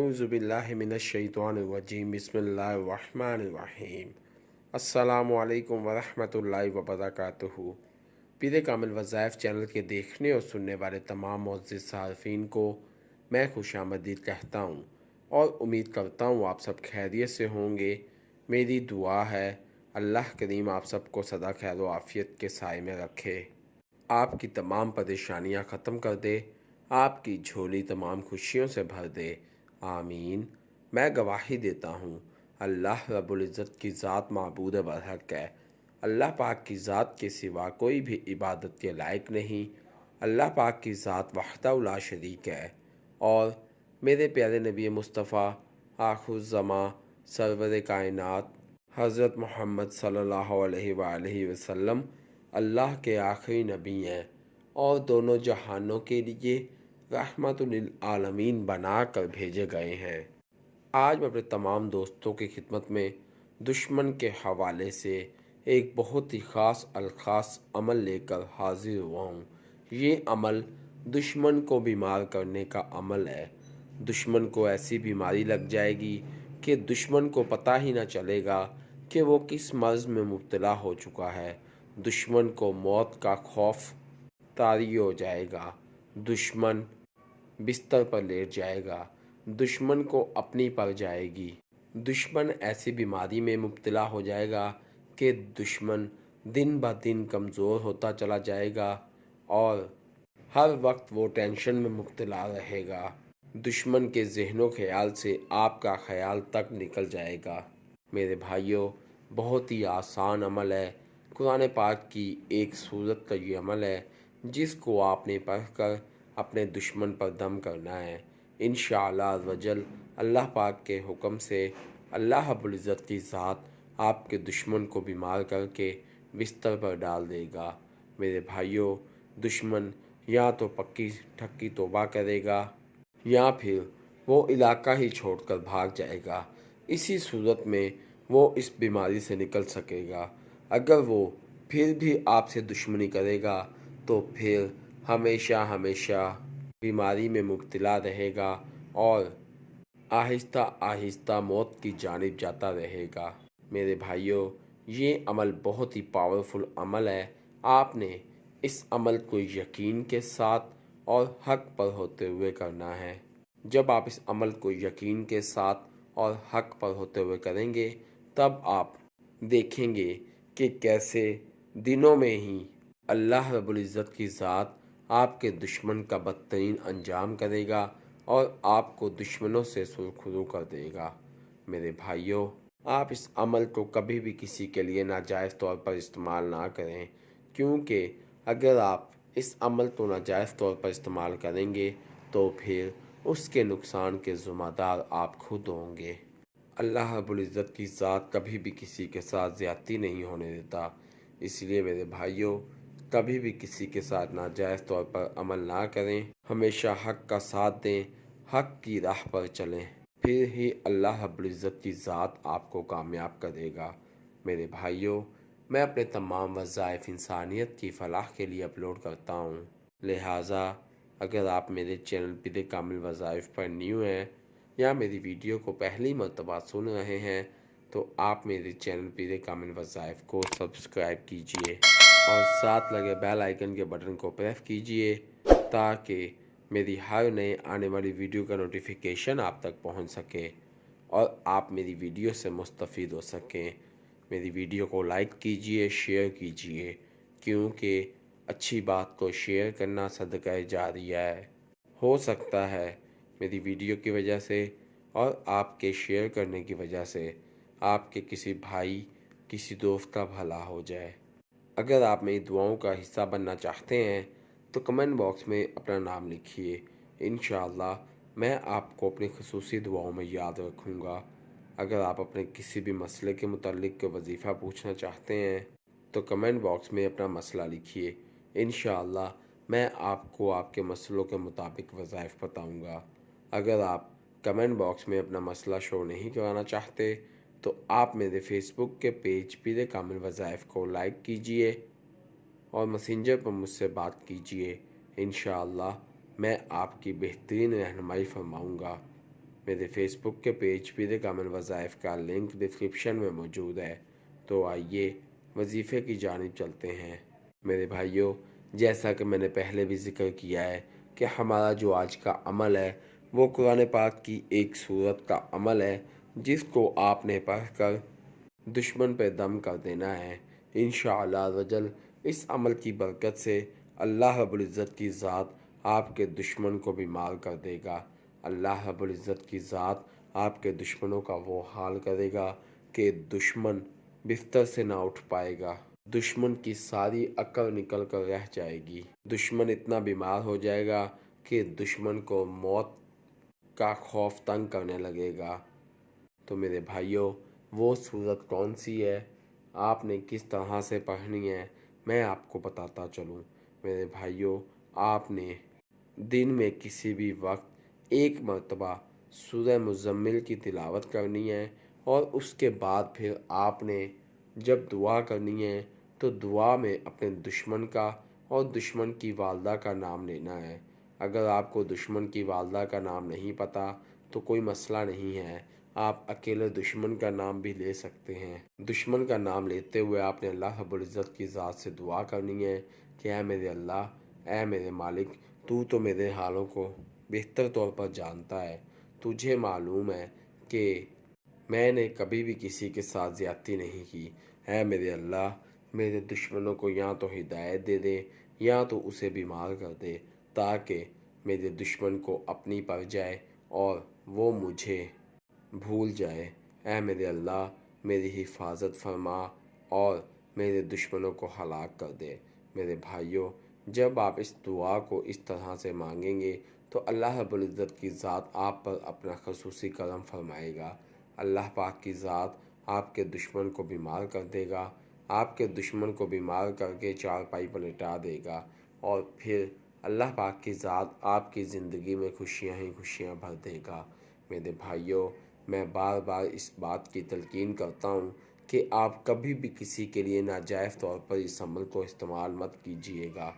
अऊज़ु बिल्लाहि मिनश्शैतानिर्रजीम बिस्मिल्लाहिर्रहमानिर्रहीम। अस्सलामु अलैकुम वरहमतुल्लाहि वबरकातुहू। पीर कामिल वज़ाइफ चैनल के देखने और सुनने वाले तमाम मुअज़्ज़िज़ सारिफ़ीन को मैं खुशामदीद कहता हूँ और उम्मीद करता हूँ आप सब खैरियत से होंगे। मेरी दुआ है अल्लाह करीम आप सबको सदा खैर व आफ़ियत के साए में रखे, आपकी तमाम परेशानियां ख़त्म कर दे, आपकी झोली तमाम खुशियों से भर दे। आमीन। मैं गवाही देता हूँ अल्लाह रब्बुल इज़्ज़त की ज़ात माबूद बरहक है। अल्लाह पाक की ज़ात के सिवा कोई भी इबादत के लायक नहीं। अल्लाह पाक की ज़ात वहदहू ला शरीक है और मेरे प्यारे नबी मुस्तफ़ा आखिरुज़्ज़मा सरवर कायनात हज़रत मोहम्मद सल्लल्लाहु अलैहि वसल्लम अल्लाह के आखिरी नबी हैं और दोनों जहानों के लिए रहमतुल लिल आलमीन बना कर भेजे गए हैं। आज मैं अपने तमाम दोस्तों की खिदमत में दुश्मन के हवाले से एक बहुत ही ख़ास अलख़ास अमल लेकर हाजिर हुआ हूँ। ये अमल दुश्मन को बीमार करने का अमल है। दुश्मन को ऐसी बीमारी लग जाएगी कि दुश्मन को पता ही ना चलेगा कि वो किस मर्ज़ में मुब्तला हो चुका है। दुश्मन को मौत का खौफ तारी हो जाएगा। दुश्मन बिस्तर पर लेट जाएगा। दुश्मन को अपनी पड़ जाएगी। दुश्मन ऐसी बीमारी में मुब्तला हो जाएगा कि दुश्मन दिन ब दिन कमज़ोर होता चला जाएगा और हर वक्त वो टेंशन में मुब्तला रहेगा। दुश्मन के ज़हनो ख्याल से आपका ख्याल तक निकल जाएगा। मेरे भाइयों, बहुत ही आसान अमल है। कुरान पाक की एक सूरत का ये अमल है जिसको आपने पढ़कर अपने दुश्मन पर दम करना है। इंशाअल्लाह वजल अल्लाह पाक के हुक्म से अल्लाह रब्बुल इज़्ज़त की ज़ात आपके दुश्मन को बीमार करके बिस्तर पर डाल देगा। मेरे भाइयों, दुश्मन या तो पक्की ठक्की तौबा करेगा या फिर वो इलाका ही छोड़कर भाग जाएगा। इसी सूरत में वो इस बीमारी से निकल सकेगा। अगर वो फिर भी आपसे दुश्मनी करेगा तो फिर हमेशा हमेशा बीमारी में मुब्तला रहेगा और आहिस्ता आहिस्ता मौत की जानिब जाता रहेगा। मेरे भाइयों, ये अमल बहुत ही पावरफुल अमल है। आपने इस अमल को यकीन के साथ और हक पर होते हुए करना है। जब आप इस अमल को यकीन के साथ और हक पर होते हुए करेंगे तब आप देखेंगे कि कैसे दिनों में ही अल्लाह रब्बुल इज़्ज़त की ज़ात आपके दुश्मन का बदतरीन अंजाम करेगा और आपको दुश्मनों से सुरखरू कर देगा। मेरे भाइयों, आप इस अमल को कभी भी किसी के लिए नाजायज़ तौर पर इस्तेमाल ना करें, क्योंकि अगर आप इस अमल को नाजायज़ तौर पर इस्तेमाल करेंगे तो फिर उसके नुकसान के ज़िम्मेदार आप खुद होंगे। अल्लाह रब्बुल इज़्ज़त की ज़ात कभी भी किसी के साथ ज़्यादती नहीं होने देता। इसलिए मेरे भाइयों, कभी भी किसी के साथ नाजायज़ तौर पर अमल ना करें। हमेशा हक़ का साथ दें, हक़ की राह पर चलें, फिर ही अल्लाह रब्बुल इज़्ज़त की ज़ात आपको कामयाब करेगा। मेरे भाइयों, मैं अपने तमाम वज़ाइफ इंसानियत की फ़लाह के लिए अपलोड करता हूँ। लिहाजा अगर आप मेरे चैनल पीर कामिल वज़ाइफ पर न्यू हैं या मेरी वीडियो को पहली मर्तबा सुन रहे हैं तो आप मेरे चैनल पीर कामिल वज़ाइफ को सब्सक्राइब कीजिए और साथ लगे बेल आइकन के बटन को प्रेस कीजिए ताकि मेरी हर नए आने वाली वीडियो का नोटिफिकेशन आप तक पहुंच सके और आप मेरी वीडियो से मुस्तफ़ीद हो सकें। मेरी वीडियो को लाइक कीजिए, शेयर कीजिए, क्योंकि अच्छी बात को शेयर करना सदका जारिया है। हो सकता है मेरी वीडियो की वजह से और आपके शेयर करने की वजह से आपके किसी भाई, किसी दोस्त का भला हो जाए। अगर आप मेरी दुआओं का हिस्सा बनना चाहते हैं तो कमेंट बॉक्स में अपना नाम लिखिए। इंशाअल्लाह मैं आपको अपनी ख़ुसूसी दुआओं में याद रखूँगा। अगर आप अपने किसी भी मसले के मुतालिक वजीफ़ा पूछना चाहते हैं तो कमेंट बॉक्स में अपना मसला लिखिए। इंशाअल्लाह मैं आपको आपके मसलों के मुताबिक वज़ाइफ बताऊँगा। अगर आप कमेंट बॉक्स में अपना मसला शो नहीं कराना चाहते तो आप मेरे फेसबुक के पेज पीर कामिल वज़ाइफ को लाइक कीजिए और मैसेंजर पर मुझसे बात कीजिए। इंशाअल्लाह मैं आपकी बेहतरीन रहनुमाई फरमाऊँगा। میرے فیس بک کے پیج پیر کامل وظائف کا لنک ڈسکرپشن میں موجود ہے، تو آئیے وظیفے کی جانب چلتے ہیں۔ میرے بھائیوں، جیسا کہ میں نے پہلے بھی ذکر کیا ہے کہ ہمارا جو آج کا عمل ہے وہ قرآن پاک کی ایک سورت کا عمل ہے، جس کو آپ نے پڑھ کر دشمن پہ دم کر دینا ہے۔ انشاءاللہ رجل اس عمل کی برکت سے اللہ رب العزت کی ذات آپ کے دشمن کو بھی مار کر دے گا۔ اللہ رب العزت کی ذات آپ کے دشمنوں کا وہ حال کرے گا کہ دشمن بستر سے نہ اٹھ پائے گا، دشمن کی ساری عقل نکل کر رہ جائے گی، دشمن اتنا بیمار ہو جائے گا کہ دشمن کو موت کا خوف تنگ کرنے لگے گا۔ تو میرے بھائیوں، وہ صورت کون سی ہے، آپ نے کس طرح سے پڑھنی ہے، میں آپ کو بتاتا چلوں۔ میرے بھائیوں، آپ نے دن میں کسی بھی وقت ایک مرتبہ سورہ مزمل کی تلاوت کرنی ہے، اور اس کے بعد پھر آپ نے جب دعا کرنی ہے تو دعا میں اپنے دشمن کا اور دشمن کی والدہ کا نام لینا ہے۔ اگر آپ کو دشمن کی والدہ کا نام نہیں پتہ تو کوئی مسئلہ نہیں ہے، آپ اکیلے دشمن کا نام بھی لے سکتے ہیں۔ دشمن کا نام لیتے ہوئے آپ نے اللہ رب العزت کی ذات سے دعا کرنی ہے کہ اے میرے اللہ، اے میرے مالک، تو میرے حالوں کو بہتر طور پر جانتا ہے۔ تجھے معلوم ہے کہ میں نے کبھی بھی کسی کے ساتھ زیادتی نہیں کی۔ اے میرے اللہ، میرے دشمنوں کو یا تو ہدایت دے دے یا تو اسے بیمار کر دے، تاکہ میرے دشمن کو اپنی پڑ جائے اور وہ مجھے بھول جائے۔ اے میرے اللہ، میری حفاظت فرما اور میرے دشمنوں کو ہلاک کر دے۔ میرے بھائیوں، جب آپ اس دعا کو اس طرح سے مانگیں گے تو اللہ رب العزت کی ذات آپ پر اپنا خصوصی کرم فرمائے گا۔ اللہ پاک کی ذات آپ کے دشمن کو بیمار کر دے گا، آپ کے دشمن کو بیمار کر کے چارپائی پر لٹا دے گا، اور پھر اللہ پاک کی ذات آپ کی زندگی میں خوشیاں ہی خوشیاں بھر دے گا۔ میرے بھائیوں، میں بار بار اس بات کی تلقین کرتا ہوں کہ آپ کبھی بھی کسی کے لیے ناجائز طور پر اس عمل کو استعمال مت کیجیے گا،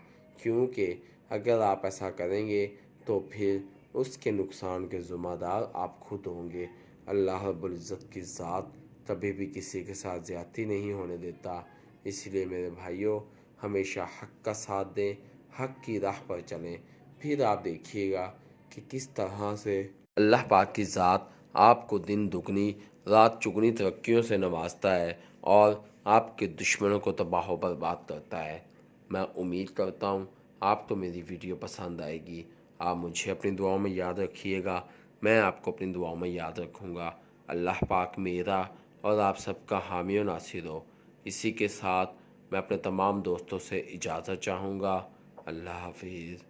کیونکہ اگر آپ ایسا کریں گے تو پھر اس کے نقصان کے ذمہ دار آپ خود ہوں گے۔ اللہ رب العزت کی ذات کبھی بھی کسی کے ساتھ زیادتی نہیں ہونے دیتا۔ اس لیے میرے بھائیوں، ہمیشہ حق کا ساتھ دیں، حق کی راہ پر چلیں، پھر آپ دیکھیے گا کہ کس طرح سے اللہ پاک کی ذات آپ کو دن دگنی رات چگنی ترقیوں سے نوازتا ہے اور آپ کے دشمنوں کو تباہ و برباد کرتا ہے۔ میں امید کرتا ہوں آپ کو میری ویڈیو پسند آئے گی۔ آپ مجھے اپنی دعاؤں میں یاد رکھیے گا، میں آپ کو اپنی دعاؤں میں یاد رکھوں گا۔ اللہ پاک میرا اور آپ سب کا حامی و ناصر ہو۔ اسی کے ساتھ میں اپنے تمام دوستوں سے اجازت چاہوں گا۔ اللہ حافظ۔